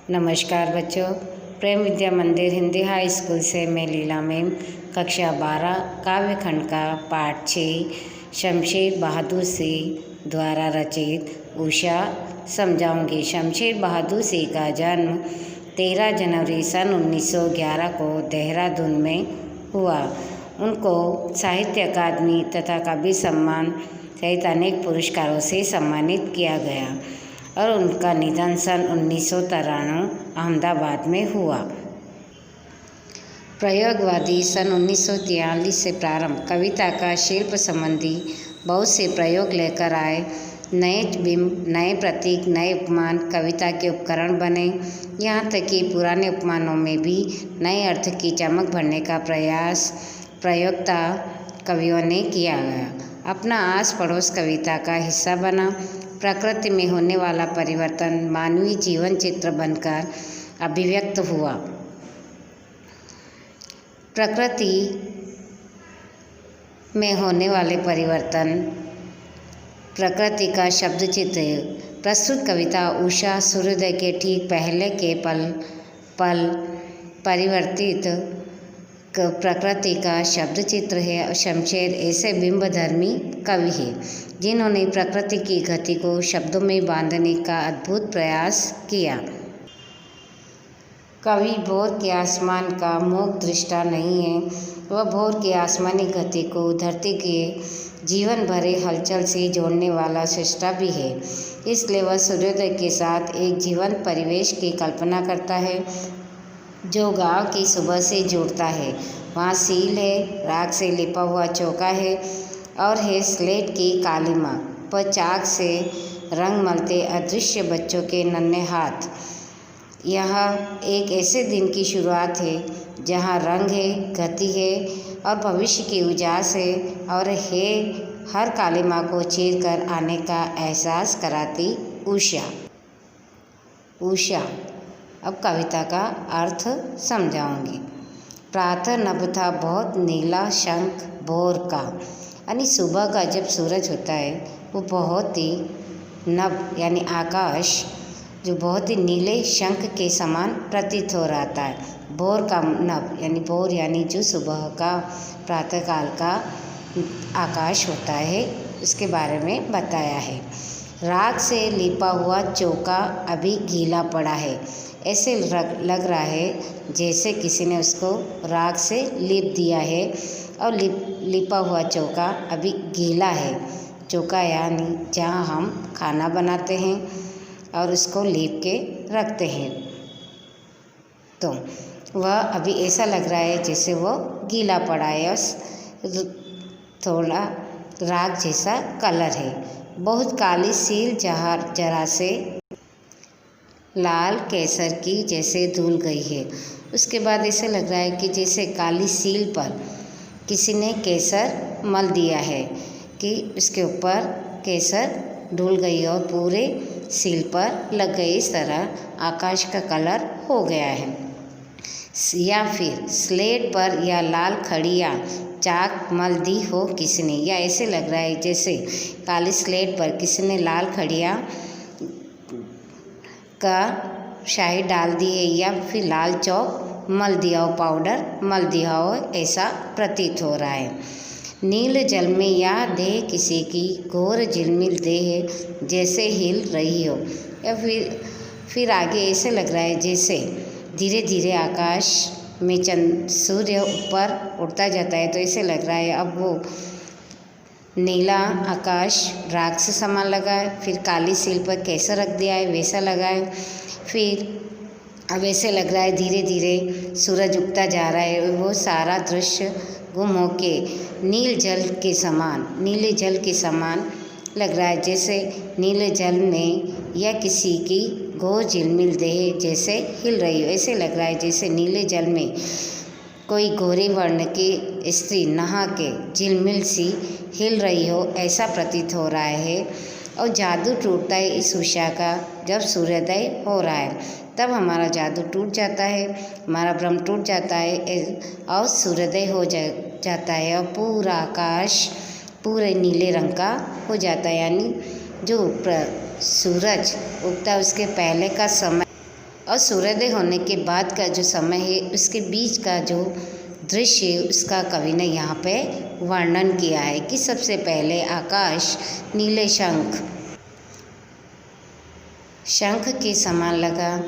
नमस्कार बच्चों, प्रेम विद्या मंदिर हिंदी हाई स्कूल से मैं लीला मैम कक्षा 12 काव्य खंड का पाठ 6 शमशेर बहादुर सिंह द्वारा रचित उषा समझाऊंगी। शमशेर बहादुर सिंह का जन्म 13 जनवरी सन 1911 को देहरादून में हुआ। उनको साहित्य अकादमी तथा कवि सम्मान सहित अनेक पुरस्कारों से सम्मानित किया गया और उनका निधन सन 1993 अहमदाबाद में हुआ। प्रयोगवादी सन 1943 से प्रारंभ कविता का शिल्प संबंधी बहुत से प्रयोग लेकर आए। नए बिंब, नए प्रतीक, नए उपमान कविता के उपकरण बने। यहाँ तक कि पुराने उपमानों में भी नए अर्थ की चमक भरने का प्रयास प्रयोक्ता कवियों ने किया गया। अपना आस पड़ोस कविता का हिस्सा बना। प्रकृति में होने वाला परिवर्तन मानवीय जीवन चित्र बनकर अभिव्यक्त हुआ। प्रकृति में होने वाले परिवर्तन प्रकृति का शब्द चित्र है। प्रस्तुत कविता उषा सूर्योदय के ठीक पहले के पल परिवर्तित प्रकृति का शब्द चित्र है। शमशेर ऐसे बिंबधर्मी कवि है जिन्होंने प्रकृति की गति को शब्दों में बांधने का अद्भुत प्रयास किया। कवि भोर के आसमान का मूक दृष्टा नहीं है, वह भोर की आसमानी गति को धरती के जीवन भरे हलचल से जोड़ने वाला सृष्टा भी है। इसलिए वह सूर्योदय के साथ एक जीवंत परिवेश की कल्पना करता है जो गांव की सुबह से जुड़ता है। वहाँ सील है, राख से लिपा हुआ चौका है और है स्लेट की कालीमा पर चाक से रंग मलते अदृश्य बच्चों के नन्हे हाथ। यह एक ऐसे दिन की शुरुआत है जहाँ रंग है, गति है और भविष्य की उजास है और है हर कालीमा को चीर कर आने का एहसास कराती उषा। अब कविता का अर्थ समझाऊंगी। प्रातः नभ था बहुत नीला शंख भोर का, यानी सुबह का जब सूरज होता है वो बहुत ही नभ यानी आकाश जो बहुत ही नीले शंख के समान प्रतीत हो रहा है। भोर का नभ यानी भोर यानी जो सुबह का प्रातःकाल का आकाश होता है उसके बारे में बताया है। राख से लिपा हुआ चौका अभी गीला पड़ा है। ऐसे लग रहा है जैसे किसी ने उसको राख से लीप दिया है और लिपा हुआ चौका अभी गीला है। चौका यानी जहाँ हम खाना बनाते हैं और उसको लीप के रखते हैं, तो वह अभी ऐसा लग रहा है जैसे वो गीला पड़ा है और थोड़ा राख जैसा कलर है। बहुत काली सील जरा से लाल केसर की जैसे धुल गई है। उसके बाद ऐसे लग रहा है कि जैसे काली सील पर किसी ने केसर मल दिया है कि उसके ऊपर केसर धुल गई और पूरे सील पर लग गई। इस तरह आकाश का कलर हो गया है। या फिर स्लेट पर या लाल खड़िया चाक मल दी हो किसने, या ऐसे लग रहा है जैसे काली स्लेट पर किसी ने लाल खड़िया का शाही डाल दी है या फिर लाल चौक मल दिया हो, पाउडर मल दिया हो, ऐसा प्रतीत हो रहा है। नील जल में या देह किसी की घोर झिलमिल देह जैसे हिल रही हो, या फिर आगे ऐसे लग रहा है जैसे धीरे धीरे आकाश में सूर्य ऊपर उड़ता जाता है। तो ऐसे लग रहा है अब वो नीला आकाश राख से समान लगा है, फिर काली सील पर कैसा रख दिया है वैसा लगा है। फिर अब ऐसे लग रहा है धीरे धीरे सूरज उगता जा रहा है। वो सारा दृश्य गुम होके नीले जल के समान लग रहा है, जैसे नीले जल में या किसी की घोर झिलमिल देह जैसे हिल रही हो। ऐसे लग रहा है जैसे नीले जल में कोई गोरे वर्ण की स्त्री नहा के झिलमिल सी हिल रही हो, ऐसा प्रतीत हो रहा है। और जादू टूटता है इस उषा का जब सूर्योदय हो रहा है, तब हमारा जादू टूट जाता है, हमारा भ्रम टूट जाता है और सूर्योदय हो जाता है और पूरा आकाश पूरे नीले रंग का हो जाता है। यानी जो सूरज उगता है उसके पहले का समय और सूर्योदय होने के बाद का जो समय है उसके बीच का जो दृश्य है उसका कवि ने यहाँ पे वर्णन किया है कि सबसे पहले आकाश नीले शंख के समान लगा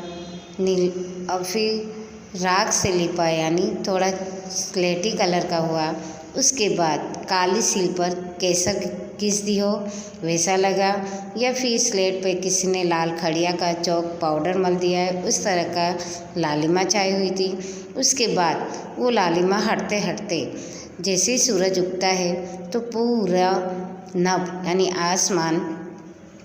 नील, और फिर राख से लिपा यानी थोड़ा स्लेटी कलर का हुआ। उसके बाद काली सील पर केसर घिस दी हो वैसा लगा, या फिर स्लेट पे किसी ने लाल खड़िया का चौक पाउडर मल दिया है उस तरह का लालिमा छाई हुई थी। उसके बाद वो लालिमा हटते हटते जैसे ही सूरज उगता है तो पूरा नभ यानी आसमान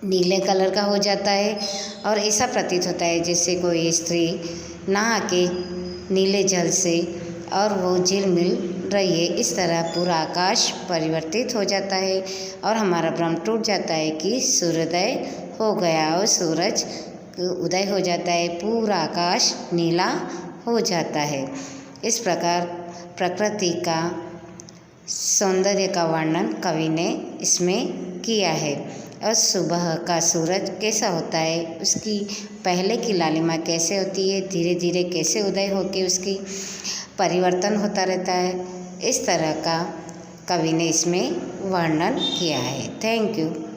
नीले कलर का हो जाता है और ऐसा प्रतीत होता है जैसे कोई स्त्री नहा के नीले जल से और वो झिलमिल रही है। इस तरह पूरा आकाश परिवर्तित हो जाता है और हमारा भ्रम टूट जाता है कि सूर्योदय हो गया और सूरज उदय हो जाता है, पूरा आकाश नीला हो जाता है। इस प्रकार प्रकृति का सौंदर्य का वर्णन कवि ने इसमें किया है। और सुबह का सूरज कैसा होता है, उसकी पहले की लालिमा कैसे होती है, धीरे धीरे कैसे उदय होकर उसकी परिवर्तन होता रहता है, इस तरह का कवि ने इसमें वर्णन किया है। Thank you.